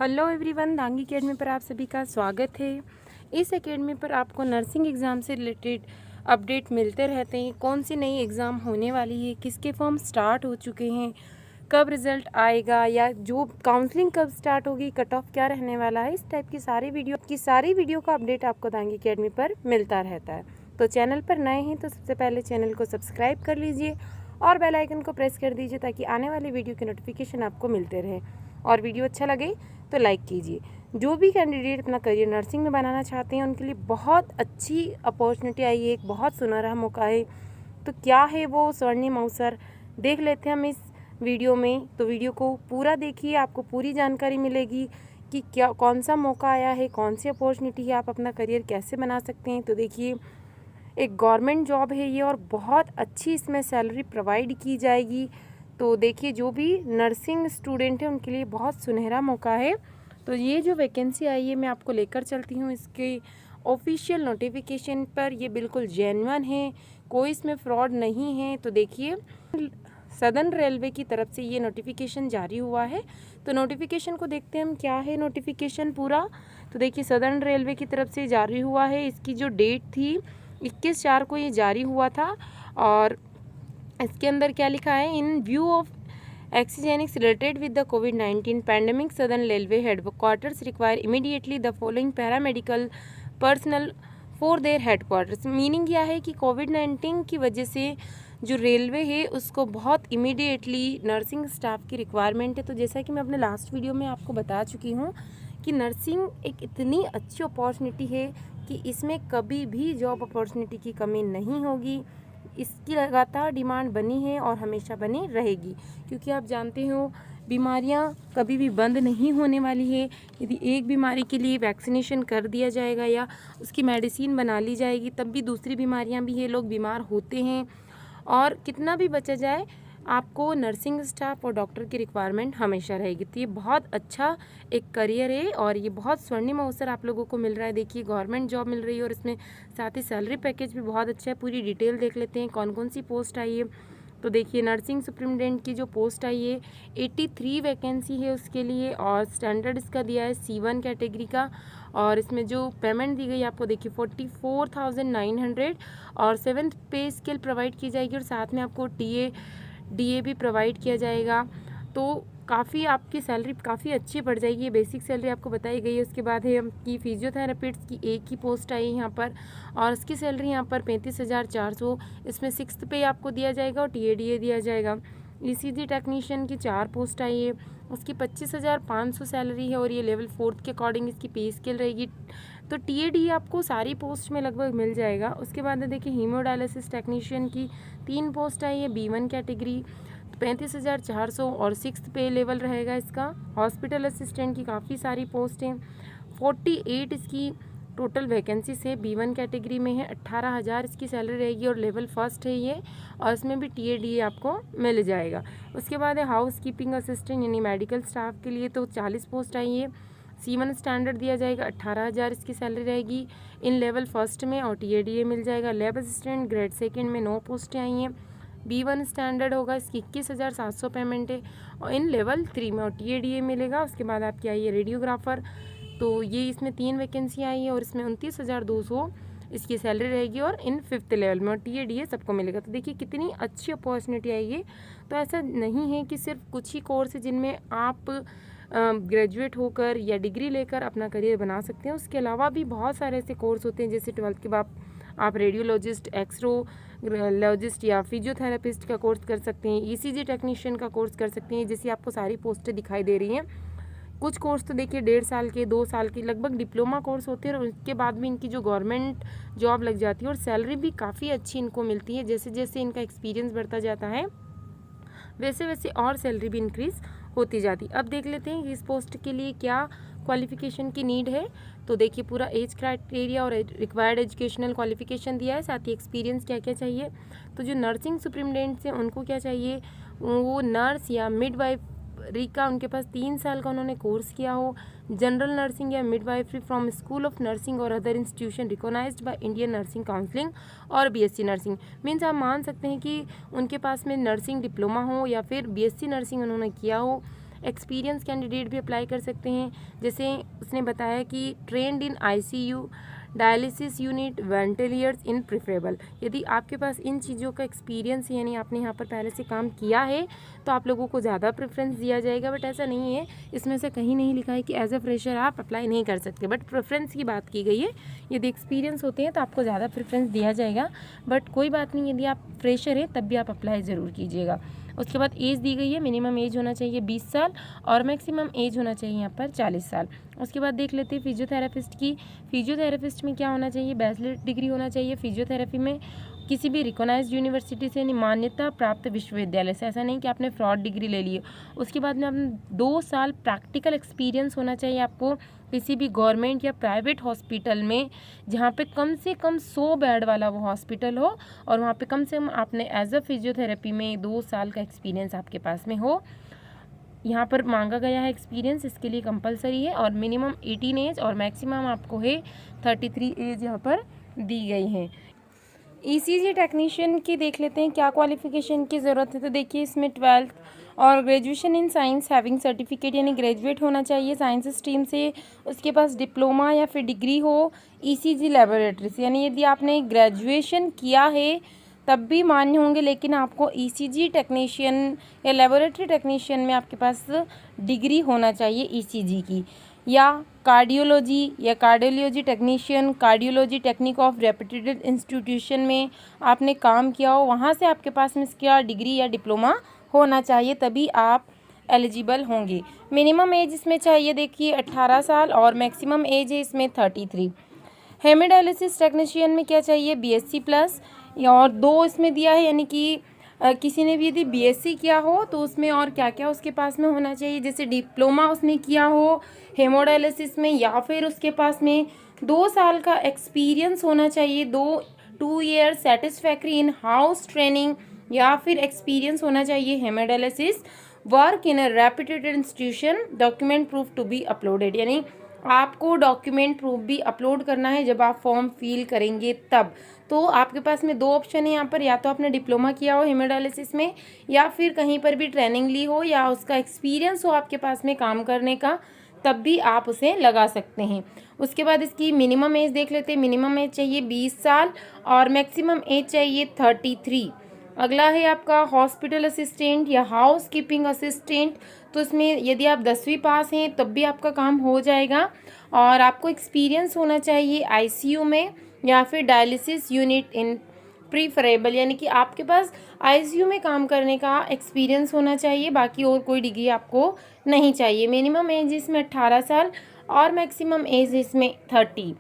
Hello everyone, Dangi academy पर आप सभी का स्वागत है। इस एकेडमी पर आपको नर्सिंग एग्ज़ाम से रिलेटेड अपडेट मिलते रहते हैं। कौन सी नई एग्ज़ाम होने वाली है, किसके फॉर्म स्टार्ट हो चुके हैं, कब रिज़ल्ट आएगा या जो काउंसलिंग कब स्टार्ट होगी, कट ऑफ क्या रहने वाला है, इस टाइप की सारी वीडियो का अपडेट आपको दांगी अकेडमी पर मिलता रहता है। तो चैनल पर नए हैं तो सबसे पहले चैनल को सब्सक्राइब कर लीजिए और बेल आइकन को प्रेस कर दीजिए ताकि आने वाली वीडियो की नोटिफिकेशन आपको मिलते रहे। और वीडियो अच्छा लगे तो लाइक कीजिए। जो भी कैंडिडेट अपना करियर नर्सिंग में बनाना चाहते हैं उनके लिए बहुत अच्छी अपॉर्चुनिटी आई है, एक बहुत सुनहरा मौका है। तो क्या है वो स्वर्णिम अवसर, देख लेते हैं हम इस वीडियो में। तो वीडियो को पूरा देखिए, आपको पूरी जानकारी मिलेगी कि क्या कौन सा मौका आया है, कौन सी अपॉर्चुनिटी है, आप अपना करियर कैसे बना सकते हैं। तो देखिए, एक गवर्नमेंट जॉब है ये और बहुत अच्छी इसमें सैलरी प्रोवाइड की जाएगी। तो देखिए, जो भी नर्सिंग स्टूडेंट है उनके लिए बहुत सुनहरा मौका है। तो ये जो वैकेंसी आई है मैं आपको लेकर चलती हूँ इसके ऑफिशियल नोटिफिकेशन पर। ये बिल्कुल जेन्युइन है, कोई इसमें फ्रॉड नहीं है। तो देखिए, सदर्न रेलवे की तरफ से ये नोटिफिकेशन जारी हुआ है। तो नोटिफिकेशन को देखते हैं हम, क्या है नोटिफिकेशन पूरा। तो देखिए, सदर्न रेलवे की तरफ से जारी हुआ है। इसकी जो डेट थी 21/4 को ये जारी हुआ था। और इसके अंदर क्या लिखा है, in view of exigencies related with the कोविड-19 pandemic Southern Railway headquarters require immediately the following paramedical personnel for their headquarters. Meaning क्या है कि कोविड-19 की वजह से जो रेलवे है उसको बहुत इमीडिएटली नर्सिंग स्टाफ की रिक्वायरमेंट है। तो जैसा कि मैं अपने लास्ट वीडियो में आपको बता चुकी हूँ कि नर्सिंग एक इतनी अच्छी अपॉर्चुनिटी है कि इसमें कभी भी जॉब अपॉर्चुनिटी की कमी नहीं होगी। इसकी लगातार डिमांड बनी है और हमेशा बनी रहेगी, क्योंकि आप जानते हो बीमारियां कभी भी बंद नहीं होने वाली है। यदि एक बीमारी के लिए वैक्सीनेशन कर दिया जाएगा या उसकी मेडिसिन बना ली जाएगी, तब भी दूसरी बीमारियां भी है, लोग बीमार होते हैं। और कितना भी बचा जाए, आपको नर्सिंग स्टाफ और डॉक्टर की रिक्वायरमेंट हमेशा रहेगी। तो ये बहुत अच्छा एक करियर है और ये बहुत स्वर्णिम अवसर आप लोगों को मिल रहा है। देखिए, गवर्नमेंट जॉब मिल रही है और इसमें साथ ही सैलरी पैकेज भी बहुत अच्छा है। पूरी डिटेल देख लेते हैं कौन कौन सी पोस्ट आई है। तो देखिए, नर्सिंग सुप्रिटेंडेंट की जो पोस्ट आई है 83 वैकेंसी है उसके लिए, और स्टैंडर्ड इसका दिया है C1 कैटेगरी का। और इसमें जो पेमेंट दी गई आपको देखिए 44,900 और 7th पे स्केल प्रोवाइड की जाएगी और साथ में आपको DA भी प्रोवाइड किया जाएगा। तो काफ़ी आपकी सैलरी काफ़ी अच्छी बढ़ जाएगी। ये बेसिक सैलरी आपको बताई गई है। उसके बाद है कि फिजियोथेरेपिस्ट की एक ही पोस्ट आई है यहाँ पर और उसकी सैलरी यहाँ पर 35,400। इसमें 6th पे आपको दिया जाएगा और DA दिया जाएगा। ECG टेक्नीशियन की 4 पोस्ट आई है, उसकी 25,500 सैलरी है और ये लेवल 4 के अकॉर्डिंग इसकी पे स्केल रहेगी। तो TAD आपको सारी पोस्ट में लगभग मिल जाएगा। उसके बाद देखिए, हीमोडायलिसिस टेक्नीशियन की 3 पोस्ट आई है, B1 कैटेगरी, 35,400 और 6th पे लेवल रहेगा इसका। हॉस्पिटल असिस्टेंट की काफ़ी सारी पोस्ट हैं, 48 इसकी टोटल वैकेंसी से B1 कैटेगरी में है। 18,000 इसकी सैलरी रहेगी और लेवल 1 है ये, और इसमें भी TAD आपको मिल जाएगा। उसके बाद है हाउस कीपिंग असिस्टेंट यानी मेडिकल स्टाफ के लिए, तो 40 पोस्ट आई है। C1 स्टैंडर्ड दिया जाएगा, 18,000 इसकी सैलरी रहेगी इन लेवल 1 में और TAD मिल जाएगा। लैब असिस्टेंट ग्रेड 2 में 9 पोस्टें आई हैं, B1 स्टैंडर्ड होगा, इसकी 21,700 पेमेंट है और इन लेवल 3 में और TAD मिलेगा। उसके बाद आपकी आई है रेडियोग्राफर, तो ये इसमें 3 वैकेंसी आई है और इसमें 29,200 इसकी सैलरी रहेगी और इन 5th लेवल में और TAD सबको मिलेगा। तो देखिए, कितनी अच्छी अपॉर्चुनिटी आई है। तो ऐसा नहीं है कि सिर्फ कुछ ही कोर्स है जिनमें आप ग्रेजुएट होकर या डिग्री लेकर अपना करियर बना सकते हैं। उसके अलावा भी बहुत सारे ऐसे कोर्स होते हैं, जैसे 12th के बाद आप रेडियोलॉजिस्ट, एक्सरोलॉजिस्ट या फिजियोथेरेपिस्ट का कोर्स कर सकते हैं, ECG टेक्नीशियन का कोर्स कर सकते हैं। जैसे आपको सारी पोस्टें दिखाई दे रही हैं। कुछ कोर्स तो देखिए 1.5 साल के, 2 साल के लगभग डिप्लोमा कोर्स होते हैं और उसके बाद भी इनकी जो गवर्नमेंट जॉब लग जाती है और सैलरी भी काफ़ी अच्छी इनको मिलती है। जैसे जैसे इनका एक्सपीरियंस बढ़ता जाता है वैसे वैसे और सैलरी भी इंक्रीज़ होती जाती। अब देख लेते हैं कि इस पोस्ट के लिए क्या क्वालिफ़िकेशन की नीड है। तो देखिए, पूरा एज क्राइटेरिया और रिक्वायर्ड एजुकेशनल क्वालिफ़िकेशन दिया है, साथ ही एक्सपीरियंस क्या क्या चाहिए। तो जो नर्सिंग सुप्रिटेंडेंट्स हैं उनको क्या चाहिए, वो नर्स या मिडवाइफरी का उनके पास 3 साल का उन्होंने कोर्स किया हो, जनरल नर्सिंग या midwifery from school of nursing और other institution recognised by Indian nursing counselling और BSc नर्सिंग। मीन्स आप मान सकते हैं कि उनके पास में नर्सिंग डिप्लोमा हो या फिर BSc नर्सिंग उन्होंने किया हो, एक्सपीरियंस कैंडिडेट भी अप्लाई कर सकते हैं। जैसे उसने बताया कि ट्रेंड इन ICU, डायलिसिस यूनिट, वेंटिलेटर्स इन प्रेफरेबल। यदि आपके पास इन चीज़ों का एक्सपीरियंस है, यानी आपने यहाँ पर पहले से काम किया है, तो आप लोगों को ज़्यादा प्रेफरेंस दिया जाएगा। बट ऐसा नहीं है, इसमें से कहीं नहीं लिखा है कि एज अ फ्रेशर आप अप्लाई नहीं कर सकते, बट प्रेफरेंस की बात की गई है। यदि एक्सपीरियंस होते हैं तो आपको ज़्यादा प्रेफरेंस दिया जाएगा, बट कोई बात नहीं, यदि आप फ्रेशर हैं तब भी आप अप्लाई ज़रूर कीजिएगा। उसके बाद एज दी गई है, मिनिमम एज होना चाहिए 20 साल और मैक्सिमम एज होना चाहिए यहाँ पर 40 साल। उसके बाद देख लेते हैं फिजियोथेरेपिस्ट की। फिजियोथेरेपिस्ट में क्या होना चाहिए? बैचलर डिग्री होना चाहिए फिजियोथेरेपी में किसी भी रिकॉग्नाइज्ड यूनिवर्सिटी से, मान्यता प्राप्त विश्वविद्यालय से। ऐसा नहीं कि आपने फ्रॉड डिग्री ले ली है। उसके बाद में आपने 2 साल प्रैक्टिकल एक्सपीरियंस होना चाहिए आपको किसी भी गवर्नमेंट या प्राइवेट हॉस्पिटल में, जहाँ पे कम से कम 100 बेड वाला वो हॉस्पिटल हो और वहाँ पे कम से कम आपने एज अ फिजियोथेरेपी में 2 साल का एक्सपीरियंस आपके पास में हो। यहाँ पर मांगा गया है एक्सपीरियंस, इसके लिए कंपलसरी है। और मिनिमम 18 एज और मैक्सिमम आपको है 33 एज यहाँ पर दी गई है। ECG टेक्नीशियन की देख लेते हैं क्या क्वालिफिकेशन की ज़रूरत है। तो देखिए इसमें 12th और graduation in science having certificate, यानी ग्रेजुएट होना चाहिए साइंस स्ट्रीम से। उसके पास डिप्लोमा या फिर डिग्री हो ECG लेबोरेटरी से, यानी यदि आपने ग्रेजुएशन किया है तब भी मान्य होंगे, लेकिन आपको ECG टेक्नीशियन या लेबोरेटरी टेक्नीशियन में आपके पास डिग्री होना चाहिए ECG की। या कार्डियोलॉजी या cardiology technician, cardiology technique of reputed institution में आपने काम किया हो, वहाँ से आपके पास में इसका डिग्री या डिप्लोमा होना चाहिए, तभी आप एलिजिबल होंगे। मिनिमम एज इसमें चाहिए देखिए 18 साल और मैक्सिमम एज है इसमें 33। हेमोडायलिसिस टेक्नीशियन में क्या चाहिए? BSc प्लस, और 2 इसमें दिया है, यानी कि किसी ने भी यदि BSc किया हो तो उसमें और क्या क्या उसके पास में होना चाहिए, जैसे डिप्लोमा उसने किया हो हेमोडायलिसिस में, या फिर उसके पास में 2 साल का एक्सपीरियंस होना चाहिए, 2 year satisfactory in house training, या फिर एक्सपीरियंस होना चाहिए hemodialysis work in a reputed institution, document proof to be uploaded, यानी आपको डॉक्यूमेंट प्रूफ भी अपलोड करना है जब आप फॉर्म फिल करेंगे तब। तो आपके पास में 2 ऑप्शन है यहाँ पर, या तो आपने डिप्लोमा किया हो हेमोडायलिसिस में, या फिर कहीं पर भी ट्रेनिंग ली हो या उसका एक्सपीरियंस हो आपके पास में काम करने का, तब भी आप उसे लगा सकते हैं। उसके बाद इसकी मिनिमम एज देख लेते हैं। मिनिमम एज चाहिए 20 साल और मैक्सिमम एज चाहिए 33। अगला है आपका हॉस्पिटल असिस्टेंट या हाउस कीपिंग असिस्टेंट। तो इसमें यदि आप 10वीं पास हैं तब भी आपका काम हो जाएगा, और आपको एक्सपीरियंस होना चाहिए ICU में या फिर डायलिसिस यूनिट इन प्रीफरेबल, यानी कि आपके पास ICU में काम करने का एक्सपीरियंस होना चाहिए, बाकी और कोई डिग्री आपको नहीं चाहिए। मिनिमम एज इसमें 18 साल और मैक्सिमम एज इसमें 30।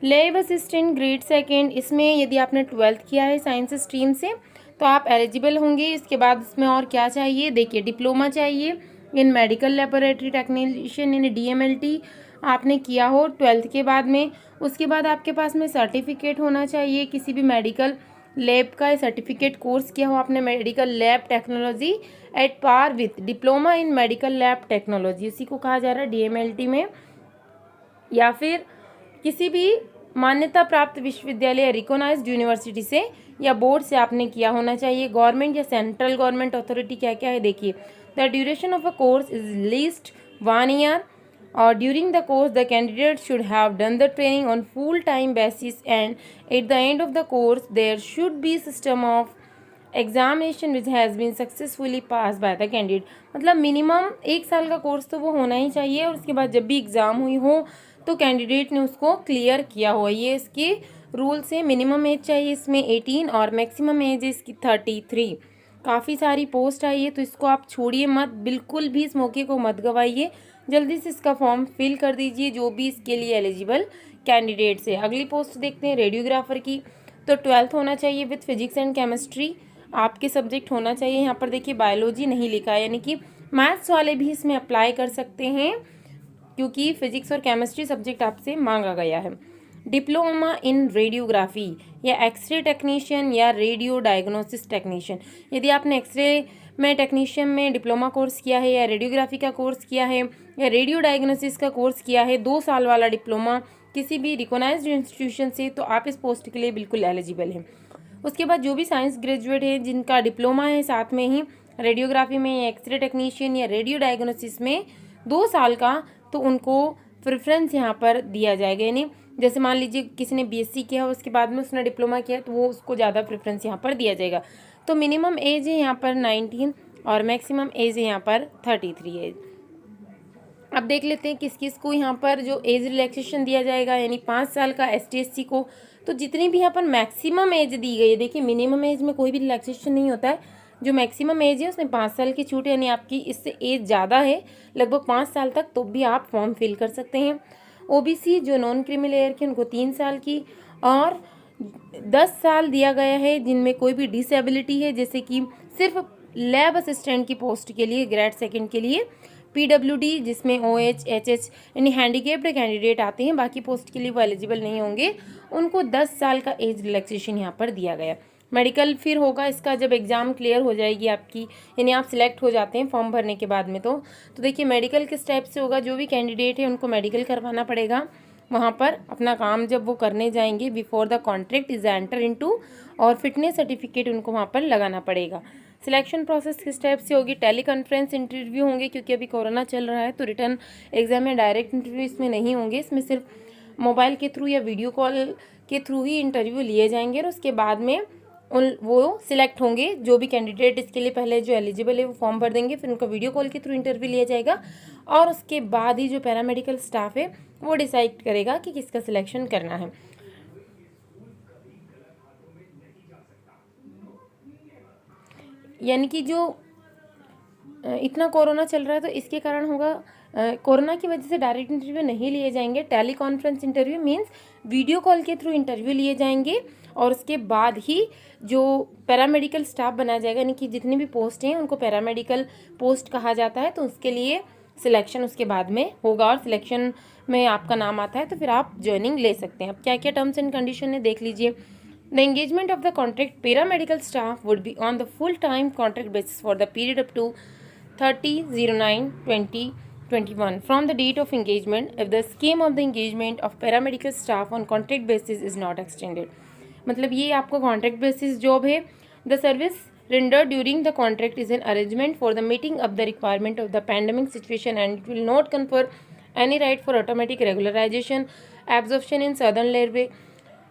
लैब असिस्टेंट ग्रेड 2, इसमें यदि आपने 12th किया है साइंस स्ट्रीम से तो आप एलिजिबल होंगे। इसके बाद इसमें और क्या चाहिए देखिए, डिप्लोमा चाहिए इन मेडिकल लेबोरेटरी टेक्नीशियन इन DMLT आपने किया हो 12th के बाद में। उसके बाद आपके पास में सर्टिफिकेट होना चाहिए किसी भी मेडिकल लैब का सर्टिफिकेट कोर्स किया हो आपने, medical lab technology at par with diploma in medical lab technology, उसी को कहा जा रहा है DMLT में। या फिर किसी भी मान्यता प्राप्त विश्वविद्यालय या रिकॉग्नाइज्ड यूनिवर्सिटी से या बोर्ड से आपने किया होना चाहिए। गवर्नमेंट या सेंट्रल गवर्नमेंट अथॉरिटी क्या क्या है देखिए, the duration of a course is least 1 year, or during the course the candidate should have done the training on full time basis, and at the end of the course there should be system of examination which has been successfully pass by the candidate. मतलब minimum 1 साल का course तो वो होना ही चाहिए, और उसके बाद जब भी एग्ज़ाम हुई हो तो कैंडिडेट ने उसको क्लियर किया हो, ये इसके रूल से। मिनिमम एज चाहिए इसमें 18 और मैक्सिमम एज इसकी 33। काफ़ी सारी पोस्ट आई है तो इसको आप छोड़िए मत, बिल्कुल भी इस मौके को मत गवाइए, जल्दी से इसका फॉर्म फिल कर दीजिए जो भी इसके लिए एलिजिबल कैंडिडेट्स है। अगली पोस्ट देखते हैं रेडियोग्राफर की। तो 12th होना चाहिए विथ फिजिक्स एंड केमिस्ट्री, आपके सब्जेक्ट होना चाहिए। यहाँ पर देखिए बायोलॉजी नहीं लिखा है, यानी कि मैथ्स वाले भी इसमें अप्लाई कर सकते हैं क्योंकि फिजिक्स और केमिस्ट्री सब्जेक्ट आपसे मांगा गया है। डिप्लोमा इन रेडियोग्राफी या एक्सरे टेक्नीशियन या रेडियो डायग्नोसिस टेक्नीशियन, यदि आपने एक्सरे में टेक्नीशियन में डिप्लोमा कोर्स किया है या रेडियोग्राफी का कोर्स किया है या रेडियो डायग्नोसिस का कोर्स किया है 2 साल वाला डिप्लोमा किसी भी रिकॉग्नाइज्ड इंस्टीट्यूशन से, तो आप इस पोस्ट के लिए बिल्कुल एलिजिबल हैं। उसके बाद जो भी साइंस ग्रेजुएट हैं जिनका डिप्लोमा है साथ में ही रेडियोग्राफी में या एक्सरे टेक्नीशियन या रेडियो डायग्नोसिस में 2 साल का, तो उनको प्रेफरेंस यहाँ पर दिया जाएगा। यानी जैसे मान लीजिए किसी ने बीएससी किया, उसके बाद में उसने डिप्लोमा किया, तो वो उसको ज़्यादा प्रेफरेंस यहाँ पर दिया जाएगा। तो मिनिमम एज है यहाँ पर 19 और मैक्सिमम एज है यहाँ पर 33 एज। अब देख लेते हैं किस किस को यहाँ पर जो एज रिलैक्सेशन दिया जाएगा, यानी 5 साल का ST/SC को। तो जितनी भी यहाँ पर मैक्सिमम एज दी गई है, देखिए मिनिमम एज में कोई भी रिलैक्सेशन नहीं होता है, जो मैक्सिमम एज है उसमें 5 साल की छूट है, यानी आपकी इससे एज ज़्यादा है लगभग 5 साल तक, तो भी आप फॉर्म फिल कर सकते हैं। OBC जो नॉन क्रीमी लेयर के, उनको 3 साल की, और 10 साल दिया गया है जिनमें कोई भी डिसेबिलिटी है, जैसे कि सिर्फ लैब असिस्टेंट की पोस्ट के लिए ग्रेड 2 के लिए, PWD जिसमें OH, HH यानी हैंडीकेप्ड कैंडिडेट आते हैं, बाकी पोस्ट के लिए वो एलिजिबल नहीं होंगे, उनको 10 साल का एज रिलैक्सेशन यहाँ पर दिया गया। मेडिकल फिर होगा इसका जब एग्ज़ाम क्लियर हो जाएगी आपकी, यानी आप सिलेक्ट हो जाते हैं फॉर्म भरने के बाद में। तो देखिए मेडिकल किस टाइप से होगा, जो भी कैंडिडेट है उनको मेडिकल करवाना पड़ेगा वहाँ पर अपना काम जब वो करने जाएंगे, before the contract is enter into, और फिटनेस सर्टिफिकेट उनको वहाँ पर लगाना पड़ेगा। सिलेक्शन प्रोसेस किस टाइप से होगी, टेली कॉन्फ्रेंस इंटरव्यू होंगे, क्योंकि अभी कोरोना चल रहा है तो रिटर्न एग्जाम में डायरेक्ट इंटरव्यू इसमें नहीं होंगे, इसमें सिर्फ मोबाइल के थ्रू या वीडियो कॉल के थ्रू ही इंटरव्यू लिए जाएंगे, और उसके बाद में वो सिलेक्ट होंगे। जो भी कैंडिडेट इसके लिए पहले जो एलिजिबल है वो फॉर्म भर देंगे, फिर उनका वीडियो कॉल के थ्रू इंटरव्यू लिया जाएगा, और उसके बाद ही जो पैरामेडिकल स्टाफ है वो डिसाइड करेगा कि किसका सिलेक्शन करना है। यानी कि जो इतना कोरोना चल रहा है तो इसके कारण होगा, कोरोना की वजह से डायरेक्ट इंटरव्यू नहीं लिए जाएंगे, teleconference interview means video call के थ्रू इंटरव्यू लिए जाएंगे, और उसके बाद ही जो पैरामेडिकल स्टाफ बनाया जाएगा, यानी कि जितनी भी पोस्ट हैं उनको पैरामेडिकल पोस्ट कहा जाता है, तो उसके लिए सिलेक्शन उसके बाद में होगा, और सिलेक्शन में आपका नाम आता है तो फिर आप ज्वाइनिंग ले सकते हैं। अब क्या क्या टर्म्स एंड कंडीशन है देख लीजिए। The engagement of the contract paramedical staff would be on the full-time contract basis for the period up to 30/09/2021 from the date of engagement, if the scheme of the engagement of paramedical staff on contract basis is not extended। मतलब ये आपको contract basis job है। The service rendered during the contract is an arrangement for the meeting of the requirement of the pandemic situation, and it will not confer any right for automatic regularization, absorption in southern railway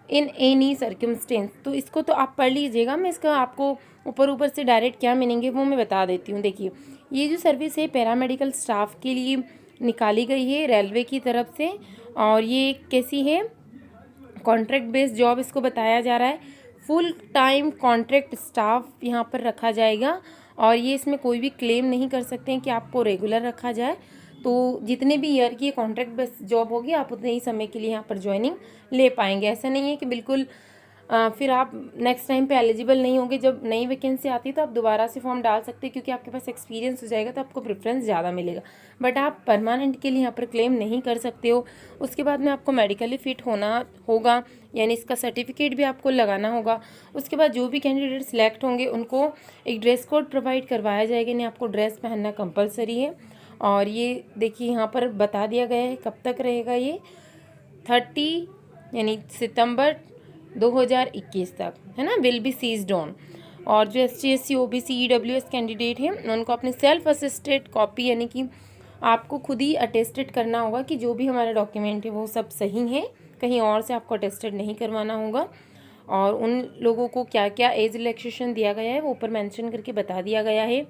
in any circumstance. तो इसको तो आप पढ़ लीजिएगा, मैं इसका आपको ऊपर से डायरेक्ट क्या मीनिंग है वो मैं बता देती हूँ। देखिए ये जो सर्विस है पैरामेडिकल स्टाफ के लिए निकाली गई है रेलवे की तरफ से, और ये कैसी है, कॉन्ट्रैक्ट बेस्ड जॉब इसको बताया जा रहा है। फुल टाइम कॉन्ट्रैक्ट स्टाफ यहाँ पर रखा जाएगा, और ये इसमें कोई भी क्लेम नहीं कर सकते हैं कि आपको रेगुलर रखा जाए। तो जितने भी ईयर की कॉन्ट्रैक्ट बेस्ड जॉब होगी आप उतने ही समय के लिए यहाँ पर ज्वाइनिंग ले पाएंगे। ऐसा नहीं है कि बिल्कुल फिर आप नेक्स्ट टाइम पे एलिजिबल नहीं होंगे। जब नई वैकेंसी आती है तो आप दोबारा से फॉर्म डाल सकते हैं, क्योंकि आपके पास एक्सपीरियंस हो जाएगा तो आपको प्रेफरेंस ज़्यादा मिलेगा, बट आप परमानेंट के लिए यहाँ पर क्लेम नहीं कर सकते हो। उसके बाद में आपको मेडिकली फिट होना होगा, यानी इसका सर्टिफिकेट भी आपको लगाना होगा। उसके बाद जो भी कैंडिडेट सिलेक्ट होंगे उनको एक ड्रेस कोड प्रोवाइड करवाया जाएगा, यानी आपको ड्रेस पहनना कंपलसरी है। और ये देखिए यहाँ पर बता दिया गया है कब तक रहेगा, ये 30 यानी सितंबर 2021 तक, है ना, विल बी सीज्ड ऑन। और जो ST/SC OBC EWS कैंडिडेट हैं उनको अपने सेल्फ असिस्टेड कॉपी, यानी कि आपको खुद ही अटेस्टेड करना होगा कि जो भी हमारा डॉक्यूमेंट है वो सब सही है, कहीं और से आपको अटेस्टेड नहीं करवाना होगा। और उन लोगों को क्या क्या एज रिलैक्सेशन दिया गया है वो ऊपर मेंशन करके बता दिया गया है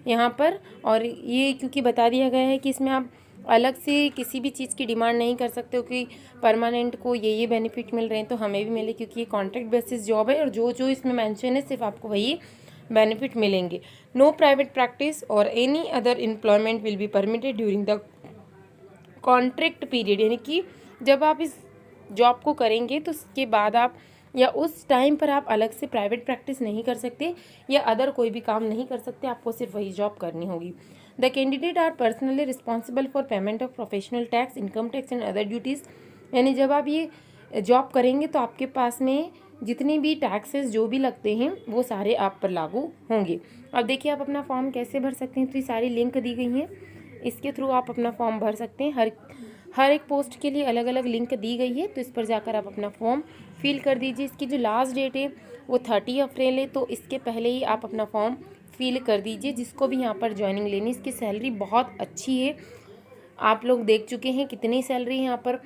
यहाँ पर। और ये क्योंकि बता दिया गया है कि इसमें आप अलग से किसी भी चीज़ की डिमांड नहीं कर सकते हो कि परमानेंट को ये बेनिफिट मिल रहे हैं तो हमें भी मिले, क्योंकि ये कॉन्ट्रैक्ट बेसिस जॉब है और जो जो इसमें मेंशन है सिर्फ आपको वही बेनिफिट मिलेंगे। नो प्राइवेट प्रैक्टिस और any other employment will be permitted during the contract period, यानी कि जब आप इस जॉब को करेंगे तो उसके बाद आप या उस टाइम पर आप अलग से प्राइवेट प्रैक्टिस नहीं कर सकते या अदर कोई भी काम नहीं कर सकते, आपको सिर्फ वही जॉब करनी होगी। The candidate are personally responsible for payment of professional tax, income tax and other duties, यानी जब आप ये जॉब करेंगे तो आपके पास में जितनी भी टैक्सेस जो भी लगते हैं वो सारे आप पर लागू होंगे। अब देखिए आप अपना फॉर्म कैसे भर सकते हैं, तो ये सारी लिंक दी गई हैं, इसके थ्रू आप अपना फॉर्म भर सकते हैं। हर एक पोस्ट के लिए अलग अलग लिंक दी गई है, तो इस पर जाकर आप अपना फॉर्म फिल कर दीजिए। इसकी जो लास्ट डेट है वो 30 अप्रैल है, तो इसके पहले ही आप अपना फॉर्म फिल कर दीजिए। जिसको भी यहाँ पर ज्वाइनिंग लेनी, इसकी सैलरी बहुत अच्छी है। आप लोग देख चुके हैं कितनी सैलरी है यहाँ पर।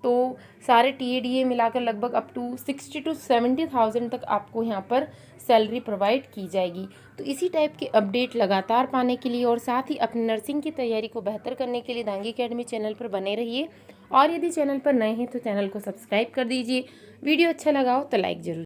तो सारे TADA मिलाकर लगभग अप टू 60 to 70,000 तक आपको यहाँ पर सैलरी प्रोवाइड की जाएगी। तो इसी टाइप के अपडेट लगातार पाने के लिए और साथ ही अपनी नर्सिंग की तैयारी को बेहतर करने के लिए दांगी अकेडमी चैनल पर बने रहिए। और यदि चैनल पर नए हैं तो चैनल को सब्सक्राइब कर दीजिए। वीडियो अच्छा लगा हो तो लाइक ज़रूर।